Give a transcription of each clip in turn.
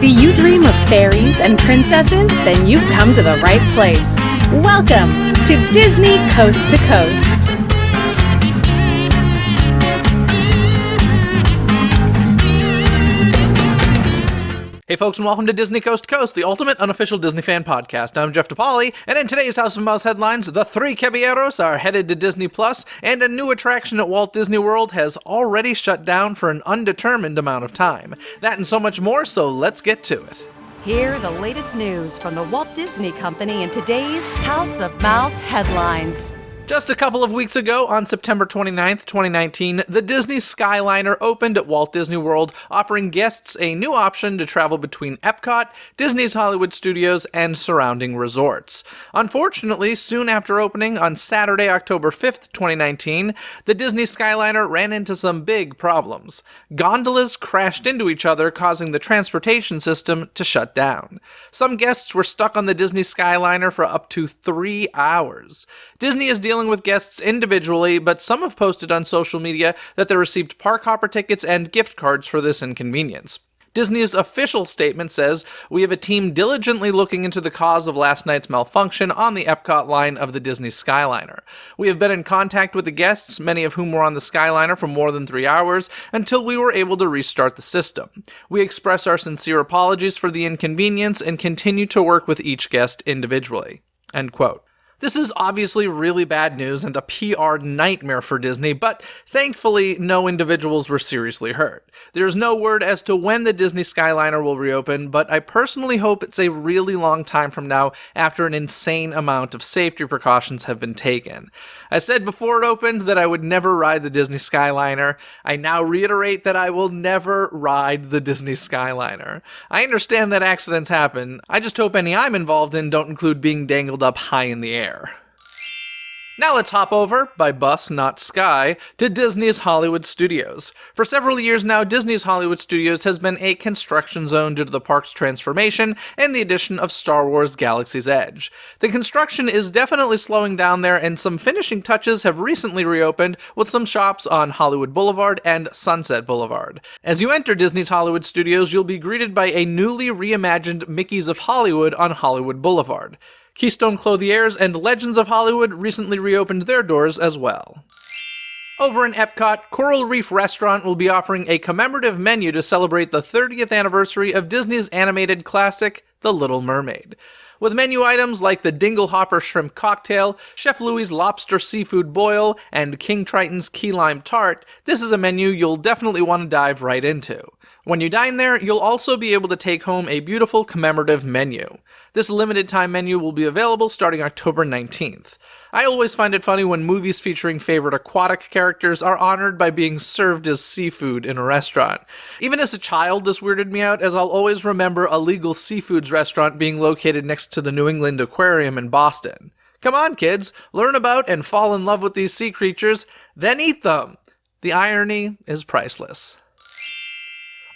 Do you dream of fairies and princesses? Then you've come to the right place. Welcome to Disney Coast to Coast. Hey folks, and welcome to Disney Coast to Coast, the ultimate unofficial Disney fan podcast. I'm Jeff DePauli, and in today's House of Mouse headlines, the Three Caballeros are headed to Disney Plus, and a new attraction at Walt Disney World has already shut down for an undetermined amount of time. That and so much more, so let's get to it. Hear the latest news from the Walt Disney Company in today's House of Mouse headlines. Just a couple of weeks ago, on September 29th, 2019, the Disney Skyliner opened at Walt Disney World, offering guests a new option to travel between Epcot, Disney's Hollywood Studios, and surrounding resorts. Unfortunately, soon after opening on Saturday, October 5th, 2019, the Disney Skyliner ran into some big problems. Gondolas crashed into each other, causing the transportation system to shut down. Some guests were stuck on the Disney Skyliner for up to 3 hours. Disney is dealing with guests individually, but some have posted on social media that they received park hopper tickets and gift cards for this inconvenience. Disney's official statement says, "We have a team diligently looking into the cause of last night's malfunction on the Epcot line of the Disney Skyliner. We have been in contact with the guests, many of whom were on the Skyliner for more than 3 hours, until we were able to restart the system. We express our sincere apologies for the inconvenience and continue to work with each guest individually." End quote. This is obviously really bad news and a PR nightmare for Disney, but thankfully no individuals were seriously hurt. There's no word as to when the Disney Skyliner will reopen, but I personally hope it's a really long time from now after an insane amount of safety precautions have been taken. I said before it opened that I would never ride the Disney Skyliner. I now reiterate that I will never ride the Disney Skyliner. I understand that accidents happen. I just hope any I'm involved in don't include being dangled up high in the air. Now let's hop over, by bus not sky, to Disney's Hollywood Studios. For several years now, Disney's Hollywood Studios has been a construction zone due to the park's transformation and the addition of Star Wars Galaxy's Edge. The construction is definitely slowing down there, and some finishing touches have recently reopened with some shops on Hollywood Boulevard and Sunset Boulevard. As you enter Disney's Hollywood Studios, you'll be greeted by a newly reimagined Mickey's of Hollywood on Hollywood Boulevard. Keystone Clothiers and Legends of Hollywood recently reopened their doors as well. Over in Epcot, Coral Reef Restaurant will be offering a commemorative menu to celebrate the 30th anniversary of Disney's animated classic, The Little Mermaid. With menu items like the Dingle Hopper Shrimp Cocktail, Chef Louie's Lobster Seafood Boil, and King Triton's Key Lime Tart, this is a menu you'll definitely want to dive right into. When you dine there, you'll also be able to take home a beautiful commemorative menu. This limited-time menu will be available starting October 19th. I always find it funny when movies featuring favorite aquatic characters are honored by being served as seafood in a restaurant. Even as a child, this weirded me out, as I'll always remember a Legal Seafoods restaurant being located next to the New England Aquarium in Boston. Come on, kids, learn about and fall in love with these sea creatures, then eat them. The irony is priceless.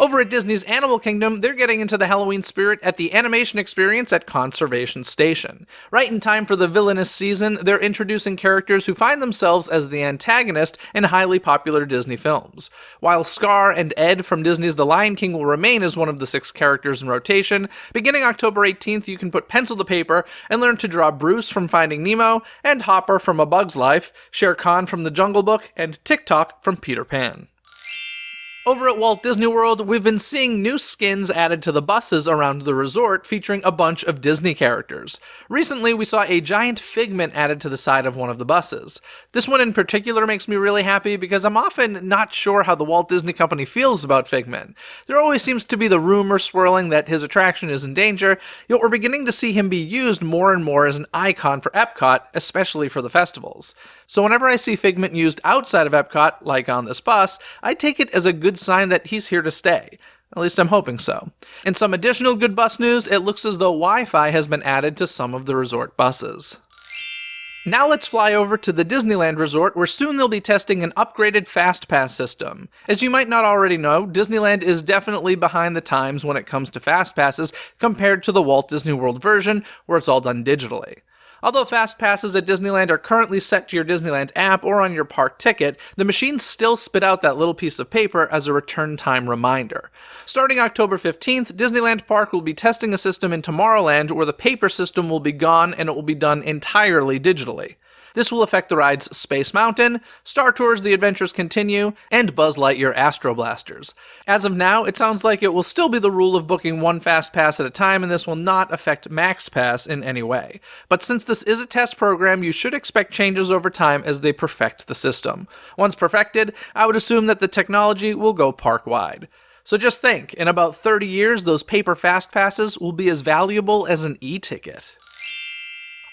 Over at Disney's Animal Kingdom, they're getting into the Halloween spirit at the Animation Experience at Conservation Station. Right in time for the villainous season, they're introducing characters who find themselves as the antagonist in highly popular Disney films. While Scar and Ed from Disney's The Lion King will remain as one of the 6 characters in rotation, beginning October 18th, you can put pencil to paper and learn to draw Bruce from Finding Nemo, and Hopper from A Bug's Life, Shere Khan from The Jungle Book, and Tick-Tock from Peter Pan. Over at Walt Disney World, we've been seeing new skins added to the buses around the resort featuring a bunch of Disney characters. Recently, we saw a giant figment added to the side of one of the buses. This one in particular makes me really happy because I'm often not sure how the Walt Disney Company feels about Figment. There always seems to be the rumor swirling that his attraction is in danger, yet we're beginning to see him be used more and more as an icon for Epcot, especially for the festivals. So whenever I see Figment used outside of Epcot, like on this bus, I take it as a good sign that he's here to stay. At least I'm hoping so. In some additional good bus news, it looks as though Wi-Fi has been added to some of the resort buses. Now let's fly over to the Disneyland Resort, where soon they'll be testing an upgraded Fast Pass system. As you might not already know, Disneyland is definitely behind the times when it comes to Fast Passes compared to the Walt Disney World version, where it's all done digitally. Although Fast Passes at Disneyland are currently set to your Disneyland app or on your park ticket, the machines still spit out that little piece of paper as a return time reminder. Starting October 15th, Disneyland Park will be testing a system in Tomorrowland where the paper system will be gone and it will be done entirely digitally. This will affect the rides Space Mountain, Star Tours The Adventures Continue, and Buzz Lightyear Astro Blasters. As of now, it sounds like it will still be the rule of booking one Fast Pass at a time, and this will not affect Max Pass in any way. But since this is a test program, you should expect changes over time as they perfect the system. Once perfected, I would assume that the technology will go park-wide. So just think, in about 30 years, those paper Fast Passes will be as valuable as an e-ticket.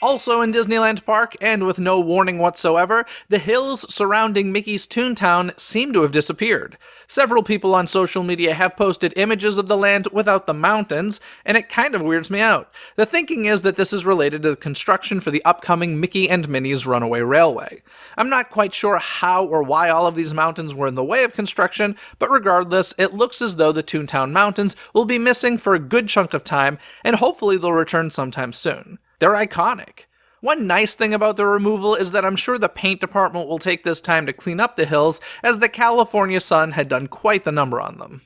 Also in Disneyland Park, and with no warning whatsoever, the hills surrounding Mickey's Toontown seem to have disappeared. Several people on social media have posted images of the land without the mountains, and it kind of weirds me out. The thinking is that this is related to the construction for the upcoming Mickey and Minnie's Runaway Railway. I'm not quite sure how or why all of these mountains were in the way of construction, but regardless, it looks as though the Toontown Mountains will be missing for a good chunk of time, and hopefully they'll return sometime soon. They're iconic. One nice thing about the removal is that I'm sure the paint department will take this time to clean up the hills, as the California sun had done quite the number on them.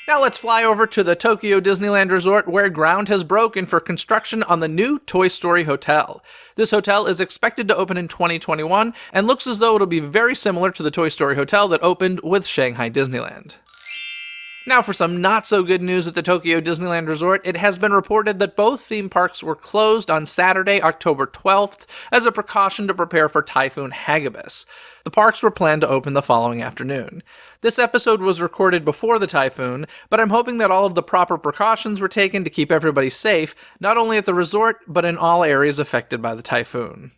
Now let's fly over to the Tokyo Disneyland Resort, where ground has broken for construction on the new Toy Story Hotel. This hotel is expected to open in 2021, and looks as though it'll be very similar to the Toy Story Hotel that opened with Shanghai Disneyland. Now for some not-so-good news at the Tokyo Disneyland Resort, it has been reported that both theme parks were closed on Saturday, October 12th, as a precaution to prepare for Typhoon Hagas. The parks were planned to open the following afternoon. This episode was recorded before the typhoon, but I'm hoping that all of the proper precautions were taken to keep everybody safe, not only at the resort, but in all areas affected by the typhoon.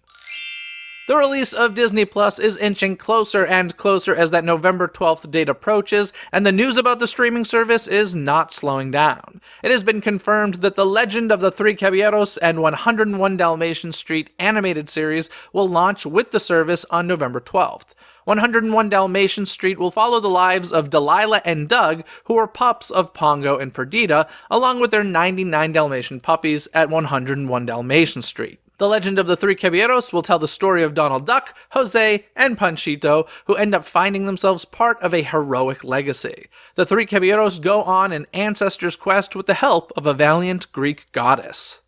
The release of Disney Plus is inching closer and closer as that November 12th date approaches, and the news about the streaming service is not slowing down. It has been confirmed that The Legend of the Three Caballeros and 101 Dalmatian Street animated series will launch with the service on November 12th. 101 Dalmatian Street will follow the lives of Delilah and Doug, who are pups of Pongo and Perdita, along with their 99 Dalmatian puppies at 101 Dalmatian Street. The Legend of the Three Caballeros will tell the story of Donald Duck, Jose, and Panchito, who end up finding themselves part of a heroic legacy. The Three Caballeros go on an ancestor's quest with the help of a valiant Greek goddess.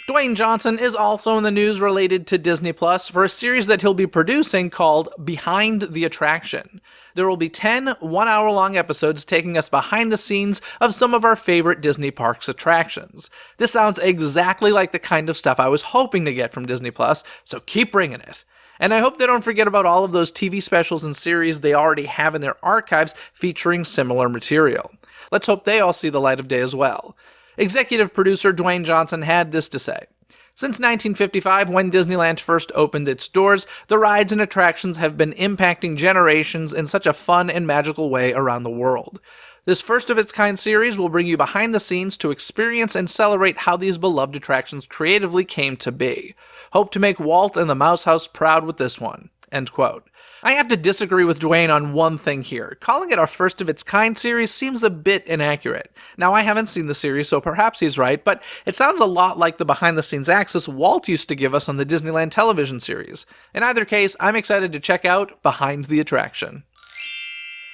Dwayne Johnson is also in the news related to Disney Plus for a series that he'll be producing called Behind the Attraction. There will be 10 one-hour-long episodes taking us behind the scenes of some of our favorite Disney parks attractions. This sounds exactly like the kind of stuff I was hoping to get from Disney Plus, so keep bringing it. And I hope they don't forget about all of those TV specials and series they already have in their archives featuring similar material. Let's hope they all see the light of day as well. Executive producer Dwayne Johnson had this to say. Since 1955, when Disneyland first opened its doors, the rides and attractions have been impacting generations in such a fun and magical way around the world. This first-of-its-kind series will bring you behind the scenes to experience and celebrate how these beloved attractions creatively came to be. Hope to make Walt and the Mouse House proud with this one." End quote. I have to disagree with Dwayne on one thing here. Calling it our first-of-its-kind series seems a bit inaccurate. Now, I haven't seen the series, so perhaps he's right, but it sounds a lot like the behind-the-scenes access Walt used to give us on the Disneyland television series. In either case, I'm excited to check out Behind the Attraction.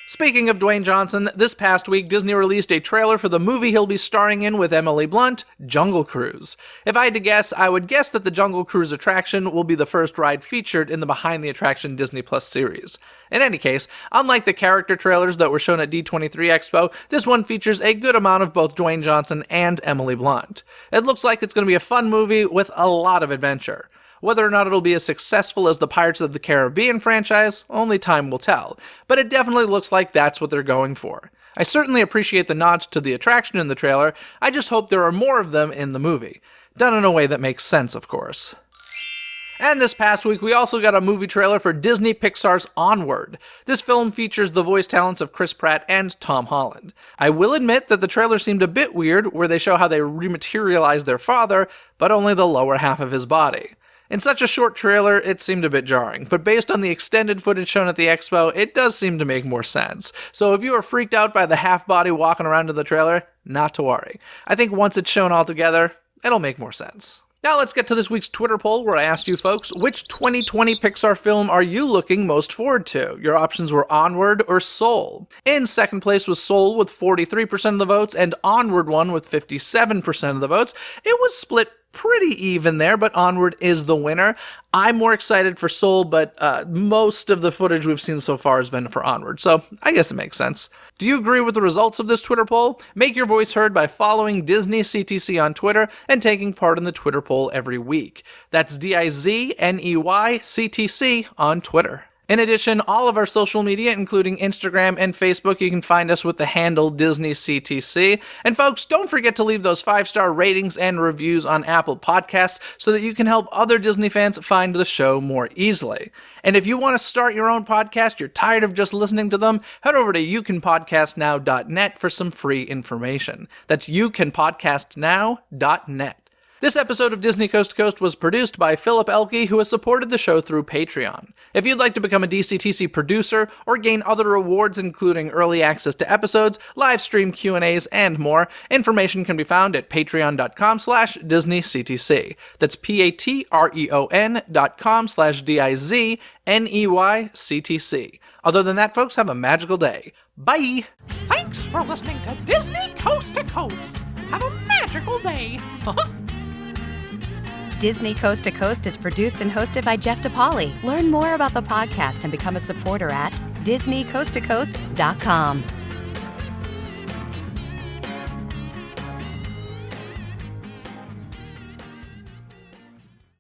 Speaking of Dwayne Johnson, this past week Disney released a trailer for the movie he'll be starring in with Emily Blunt, Jungle Cruise. If I had to guess, I would guess that the Jungle Cruise attraction will be the first ride featured in the Behind the Attraction Disney Plus series. In any case, unlike the character trailers that were shown at D23 Expo, this one features a good amount of both Dwayne Johnson and Emily Blunt. It looks like it's going to be a fun movie with a lot of adventure. Whether or not it'll be as successful as the Pirates of the Caribbean franchise, only time will tell, but it definitely looks like that's what they're going for. I certainly appreciate the nods to the attraction in the trailer, I just hope there are more of them in the movie. Done in a way that makes sense, of course. And this past week, we also got a movie trailer for Disney Pixar's Onward. This film features the voice talents of Chris Pratt and Tom Holland. I will admit that the trailer seemed a bit weird, where they show how they rematerialize their father, but only the lower half of his body. In such a short trailer, it seemed a bit jarring, but based on the extended footage shown at the expo, it does seem to make more sense. So if you are freaked out by the half-body walking around in the trailer, not to worry. I think once it's shown all together, it'll make more sense. Now let's get to this week's Twitter poll where I asked you folks, which 2020 Pixar film are you looking most forward to? Your options were Onward or Soul. In second place was Soul with 43% of the votes, and Onward won with 57% of the votes. It was split pretty even there, but Onward is the winner. I'm more excited for Soul, but most of the footage we've seen so far has been for Onward, so I guess it makes sense. Do you agree with the results of this Twitter poll? Make your voice heard by following Disney CTC on Twitter and taking part in the Twitter poll every week. That's Dizney CTC on Twitter. In addition, all of our social media, including Instagram and Facebook, you can find us with the handle DisneyCTC. And folks, don't forget to leave those 5-star ratings and reviews on Apple Podcasts so that you can help other Disney fans find the show more easily. And if you want to start your own podcast, you're tired of just listening to them, head over to youcanpodcastnow.net for some free information. That's youcanpodcastnow.net. This episode of Disney Coast to Coast was produced by Philip Elke, who has supported the show through Patreon. If you'd like to become a DCTC producer or gain other rewards including early access to episodes, live stream Q&As, and more, information can be found at patreon.com/DisneyCTC. That's patreon.com/DIZNEYCTC. Other than that, folks, have a magical day. Bye! Thanks for listening to Disney Coast to Coast. Have a magical day. Disney Coast to Coast is produced and hosted by Jeff DePauli. Learn more about the podcast and become a supporter at DisneyCoastToCoast.com.